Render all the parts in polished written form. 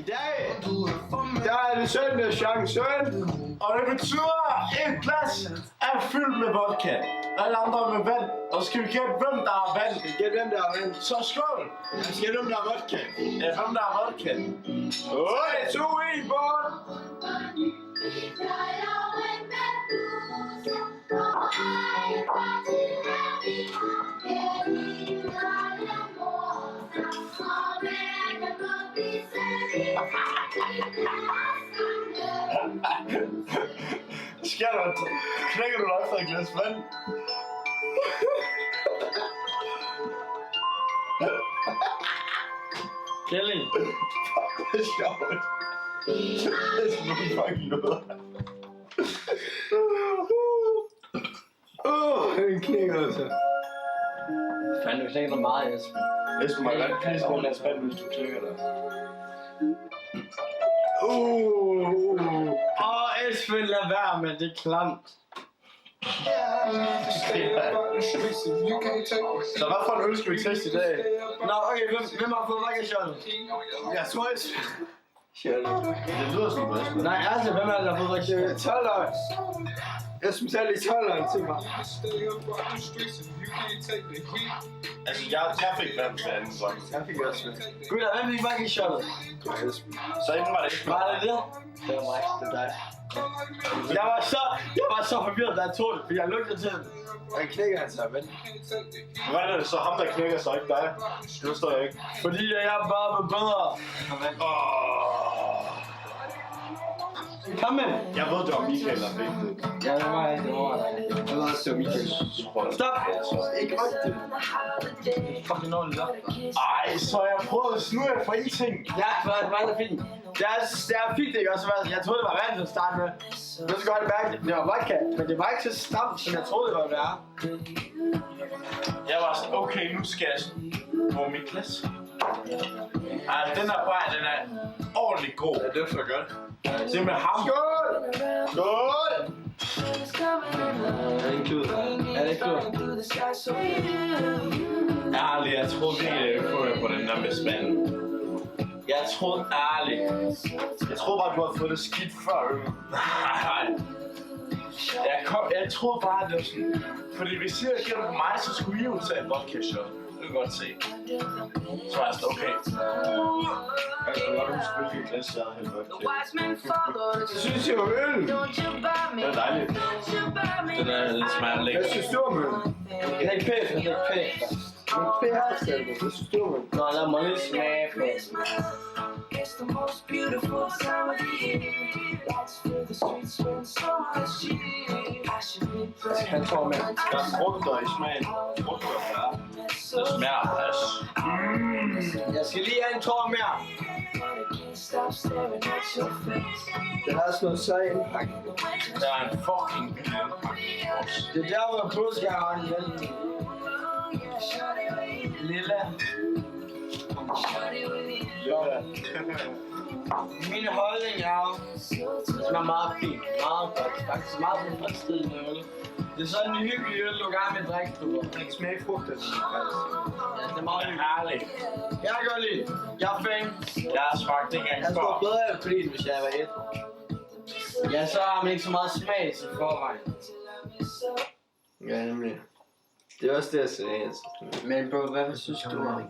I dag, der er det søndagschancen. Og det betyder, et glas er fyldt med vodka. Alle andre med vand. Og skal vi gætte, hvem der har vand? Gæt hvem der er vand. Så skål! Gæt hvem der er vodka. Ja, hvem der har vodka? 8, 2, 1, bort! Sker der? Knækker du dig efter et glas vand? Kælling. Det er sjovt. Det er sådan nogle fucking lyder. Den knækker altså. Fanden, du knækker meget, Esben. Esben, må jeg godt pisse på glas vand, hvis du knækker dig. Esben, lad være med det klamt. Så hvad for en øl skal vi teste i dag? Nå, okay, hvem har fået vodka-shotten? Jeg tror Esben. Det lyder som Esben. Nej, altså, hvem er der, der har fået vodka-shotten? 12'eren. Esben, tag lige 12'eren til mig. Altså, jeg fik vand til anden sang. Jeg fik også vand. Gutter, hvem fik vodka-shotten? Så inden var det Esben. Var det det? Det var mig, det er dig. Jeg var så forvirret, da jeg tog det, fordi jeg lugtede til den. Og jeg knækker han sig, ven. Hvad er det så ham, der knækker sig, ikke dig? Det forstår jeg ikke. Fordi jeg er bare med bedre. Kom med. Jeg ved, det var Michael, der fik det. Ja, det var ikke dig. Jeg ved også, det var Michael. Stop! Ikke ryk det. Fucking ordentligt der. Ej, så jeg prøvede at snu jer for en ting. Ja, det var fint. Jeg fik det ikke også. Jeg troede, det var vand til at starte med. Nu skal godt mærke, det var vodka. Men det var ikke så stramt, som jeg troede, det var være. Jeg var sådan, okay, nu skal jeg på mit glas. Ej, den er bare, den er ordentligt god. Ja, det var så godt. Det er med ham. Skål! Skål! Er det ikke klud? Er det ikke klud? Ærligt, jeg troede virkelig på den der med spanden. Jeg troede ærligt. Jeg troede bare, du havde fået det skidt før. Nej. Jeg troede bare, det var sådan. Fordi hvis jeg gælder på mig, så skulle I jo tage et vodka shot. Det kan godt se. Så var jeg sådan, okay. Jeg kan godt huske, hvilket glas jeg havde hældt vodka. Synes jeg var øl? Det er dejligt. Den smager lækkert. Hvad synes du om øl? Det er ikke pænt, det er ikke pænt. Men pH-salve, hvad synes du om øl? Nå, lad mig lige smage på. It's the most beautiful time of the year. Lights fill the streets with so much cheer. Passionate play. Han tror med. Der er frugter i smagen. Frugter, ja. Det smager af pas. Jeg skal lige have en tår mere. Stop staring at your face. Den har sådan noget sag indpakket. Der er en fucking vild indpakning også. Det er der, hvor påskæreren er den. Lilla. Min holdning er, det smager meget fint, meget godt, faktisk meget tilfredsstillende øl. Det er sådan en hyggelig øl, du gerne vil drikke, du ved. Den smager frugter, Ja, det er meget hyggeligt. herligt. Jeg kan godt lide det. Jeg er fan. Jeg har smagt det engang Jeg skulle før. bedre have fordi hvis jeg var et. Ja, så har man ikke så meget smag til forvejen. Ja, nemlig. Det er også det, jeg sagde. Altså. Men bro, hvad synes du om?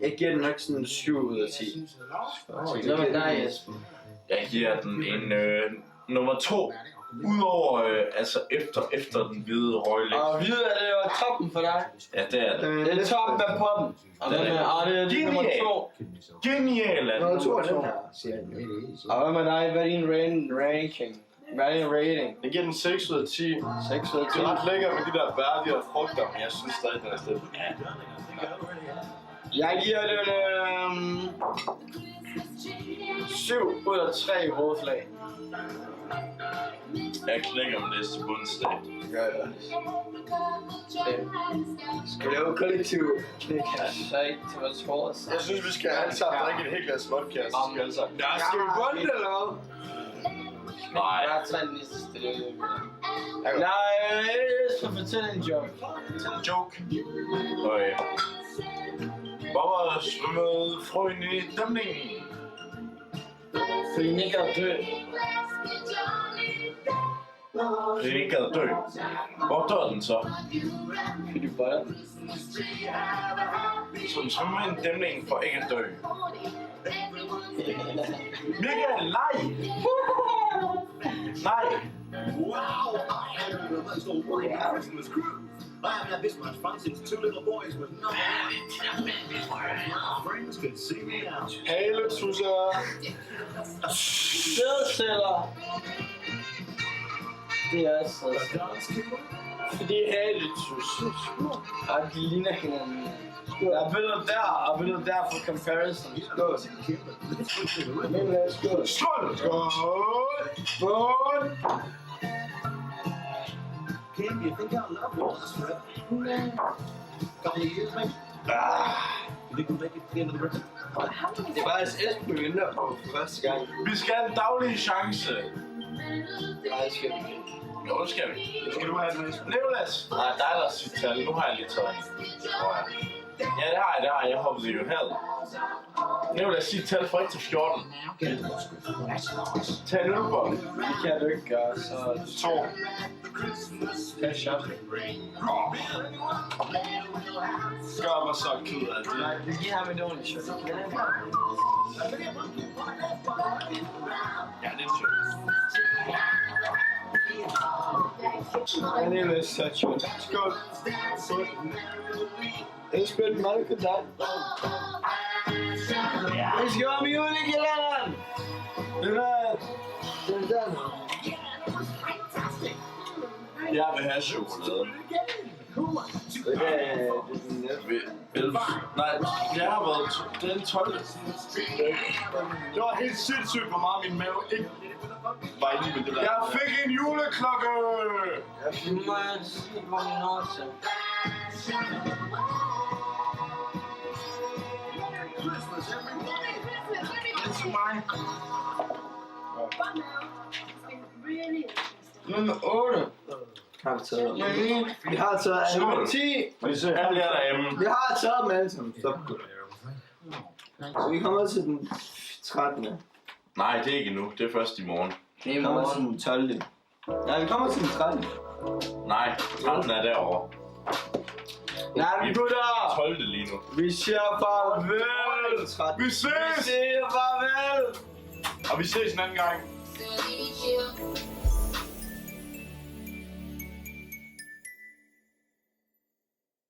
Jeg giver den nok sådan 7 ud af 10. Hvad med dig, Esben? Jeg giver den en nummer 2. Udover, altså efter den hvide røglæg. Og hvide er det jo toppen for dig. Ja, det er det. Det er toppen af poppen. Og det er nummer 2. Genial er Nummer den. 2 er den her, siger jeg. Og hvad med dig? Hvad er din ranking? Hvad er din rating? Jeg giver den 6 ud af 10. 6 ud af 10. Det er ret lækkert med de der bær, de der frugter, men jeg synes stadig, den er stedet. Jeg giver den 7 ud af 3 hovedflag. Jeg knækker med næste bundsdag. Gør jeg også. Skal vi lave kollektiv knæk her? Så ikke til vores forårs. Jeg synes, vi skal alle sammen drikke et helt glas vodka, så skal vi alle sammen. Ja, skal vi bunde eller hvad? Nej. Jeg tager den næste stille. Nej, jeg skal fortælle en joke. Til en joke. Okay. Hvor svømmede frøen i dæmningen? Fordi den ikke gad dø. Fordi den ikke gad dø. Hvor dør den så? Fordi du bøjer den. Så den svømmer ind i dæmningen for ikke at dø. Michael, nej! Nej! Wow, I am the most almighty Christmas crew. I haven't had this much fun since two little boys with no friends can see me now. Haletusser! Sædceller. Det er så. Fordi haletusser. Og de ligner hinanden. Der er billeder der, og billeder der for comparison. Skål. Skål! Skål! Kim, you think our love will last forever? Couple of years, maybe? You think we'll make it to the end of the ribbon? Det er faktisk Esben, vi venter på for første gang. Vi skal have en daglig chance. Nej, det skal vi ikke. Jo, det skal vi. Skal du have den næste? Nicolas! Nej, dig der sit tal. Nu har jeg lige taget en. Ja, det har jeg. Jeg hoppede jo held. Nicolas, sig tal fra 1 til 14. Tag en ølbold. Det kan du ikke gøre, så... 2. Tag shot. Gør mig så ked af det. Nej, vi giver ham et ordentligt shot. Ja, det er sjovt. Jeg er lige løs så shot. Skål. Esben, meget godt dig. Vi skal om julekalenderen! Den der. Jeg vil have chokolade. Nej, jeg har været den 12. Det var helt sindssygt, hvor meget min mave ikke var inde med det der. Jeg fik en juleklokke! Jeg filmer hvor min år til. Det er mig. Nummer 8. Har vi taget? Vi har taget nummer 10. Han bliver derhjemme. Vi har taget dem alle sammen. Stop. Så vi kommer til den 13. Nej, det er ikke nu. Det er først i morgen. Vi kommer til den 12. Nej, vi kommer til den 13. Nej, 13 er derovre. Nej, gutter! 12 lige nu. Vi siger farvel! Vi ses! Vi siger farvel! Og vi ses en anden gang. Thank you.